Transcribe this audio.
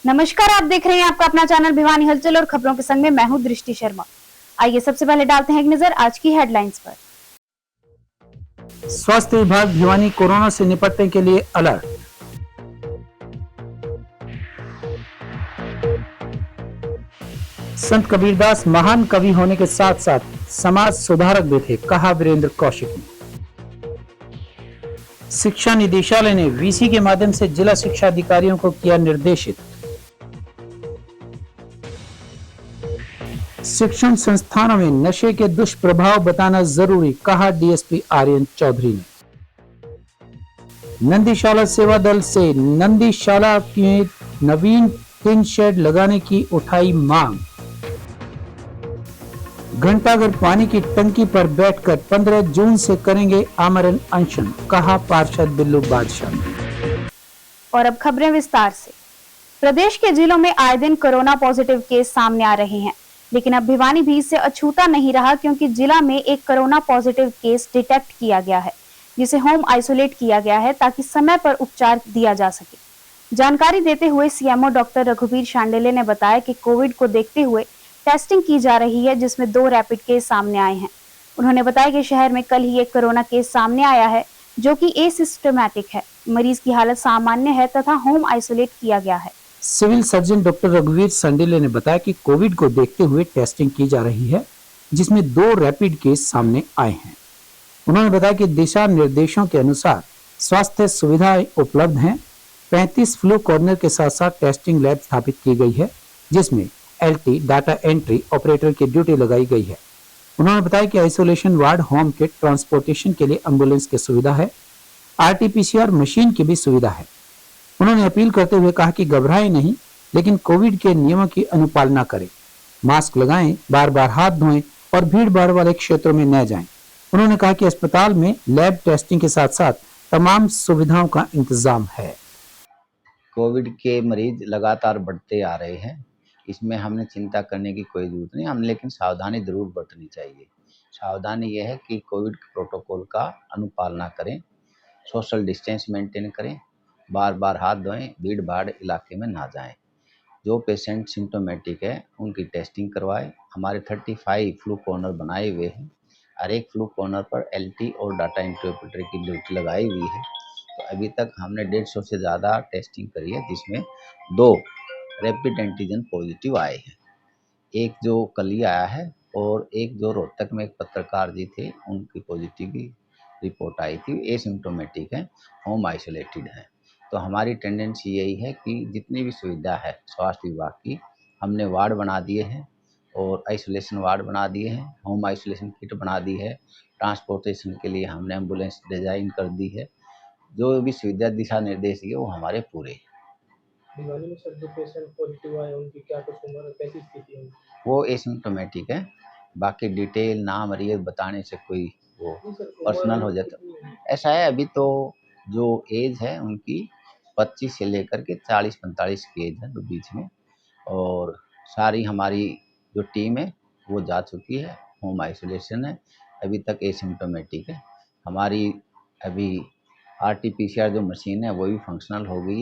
नमस्कार, आप देख रहे हैं आपका अपना चैनल भिवानी हलचल और खबरों के संग में मैं हूं दृष्टि शर्मा। आइए सबसे पहले डालते हैं एक नजर आज की हेडलाइंस पर। स्वास्थ्य विभाग भिवानी कोरोना से निपटने के लिए अलर्ट। संत कबीरदास महान कवि होने के साथ साथ समाज सुधारक भी थे, कहा वीरेंद्र कौशिक ने। शिक्षा निदेशालय ने वीसी के माध्यम से जिला शिक्षा अधिकारियों को किया निर्देशित। शिक्षण संस्थानों में नशे के दुष्प्रभाव बताना जरूरी, कहा डीएसपी आर्यन चौधरी ने। नंदीशाला सेवा दल से नंदीशाला में नवीन टिन शेड लगाने की उठाई मांग। घंटाघर पानी की टंकी पर बैठकर 15 जून से करेंगे आमरण अनशन, कहा पार्षद बिल्लू बादशाह। और अब खबरें विस्तार से। प्रदेश के जिलों में आए दिन कोरोना पॉजिटिव केस सामने आ रहे हैं, लेकिन अब भिवानी भी इससे अछूता नहीं रहा, क्योंकि जिला में एक कोरोना पॉजिटिव केस डिटेक्ट किया गया है, जिसे होम आइसोलेट किया गया है ताकि समय पर उपचार दिया जा सके। जानकारी देते हुए सीएमओ डॉक्टर रघुवीर शांडिल्य ने बताया कि कोविड को देखते हुए टेस्टिंग की जा रही है, जिसमें 2 रैपिड केस सामने आए हैं। उन्होंने बताया कि शहर में कल ही एक कोरोना केस सामने आया है, जो कि एसिम्प्टोमेटिक है। मरीज की हालत सामान्य है तथा होम आइसोलेट किया गया है। सिविल सर्जन डॉक्टर रघुवीर शांडिल्य ने बताया कि कोविड को देखते हुए टेस्टिंग की जा रही है, जिसमें 2 रैपिड केस सामने आए हैं। उन्होंने बताया कि दिशा निर्देशों के अनुसार स्वास्थ्य सुविधाएं उपलब्ध हैं। 35 फ्लू कॉर्नर के साथ साथ टेस्टिंग लैब स्थापित की गई है, जिसमें एलटी डाटा एंट्री ऑपरेटर की ड्यूटी लगाई गई है। उन्होंने बताया कि isolation ward, home kit, transportation के लिए एम्बुलेंस की सुविधा है, आरटीपीसीआर मशीन की भी सुविधा है। उन्होंने अपील करते हुए कहा कि घबराएं नहीं, लेकिन कोविड के नियमों की अनुपालना करें, मास्क लगाएं, बार बार हाथ धोएं और भीड़ भाड़ वाले क्षेत्रों में न जाएं। उन्होंने कहा कि अस्पताल में लैब टेस्टिंग के साथ साथ तमाम सुविधाओं का इंतजाम है। कोविड के मरीज लगातार बढ़ते आ रहे हैं, इसमें हमने चिंता करने की कोई जरूरत नहीं, हम लेकिन सावधानी जरूर बरतनी चाहिए। सावधानी यह है कि कोविड प्रोटोकॉल का अनुपालना करें, सोशल डिस्टेंस मेंटेन करें, बार बार हाथ धोएं, भीड़ भाड़ इलाके में ना जाएं। जो पेशेंट सिम्टोमेटिक है उनकी टेस्टिंग करवाएं। हमारे 35 फ्लू कॉर्नर बनाए हुए हैं, हर एक फ्लू कॉर्नर पर एलटी और डाटा एंट्री ऑपरेटर की ड्यूटी लगाई हुई है। तो अभी तक हमने 150 से ज़्यादा टेस्टिंग करी है, जिसमें 2 रैपिड एंटीजन पॉजिटिव आए हैं। एक जो कल ही आया है और एक जो रोहतक में एक पत्रकार जी थे, उनकी पॉजिटिव की रिपोर्ट आई थी, एसिम्प्टोमेटिक है, होम आइसोलेटेड है। तो हमारी टेंडेंसी यही है कि जितनी भी सुविधा है स्वास्थ्य विभाग की, हमने वार्ड बना दिए हैं और आइसोलेशन वार्ड बना दिए हैं, होम आइसोलेशन किट बना दी है, ट्रांसपोर्टेशन के लिए हमने एम्बुलेंस डिजाइन कर दी है। जो भी सुविधा दिशा निर्देश दिए वो हमारे पूरे हैं। भिवानी में सर जो पेशेंट पॉजिटिव आए उनकी क्या कुछ उम्र और कैसी स्थिति है? वो एसिम्प्टोमेटिक है, बाकी डिटेल नाम और ये बताने से कोई वो पर्सनल हो जाता। ऐसा है, अभी तो जो एज है उनकी 25 से लेकर के 40-45 की एज है, तो बीच में। और सारी हमारी जो टीम है वो जा चुकी है, होम आइसोलेशन है, अभी तक एसिम्प्टोमेटिक है। हमारी अभी आरटीपीसीआर जो मशीन है वो भी फंक्शनल हो गई है।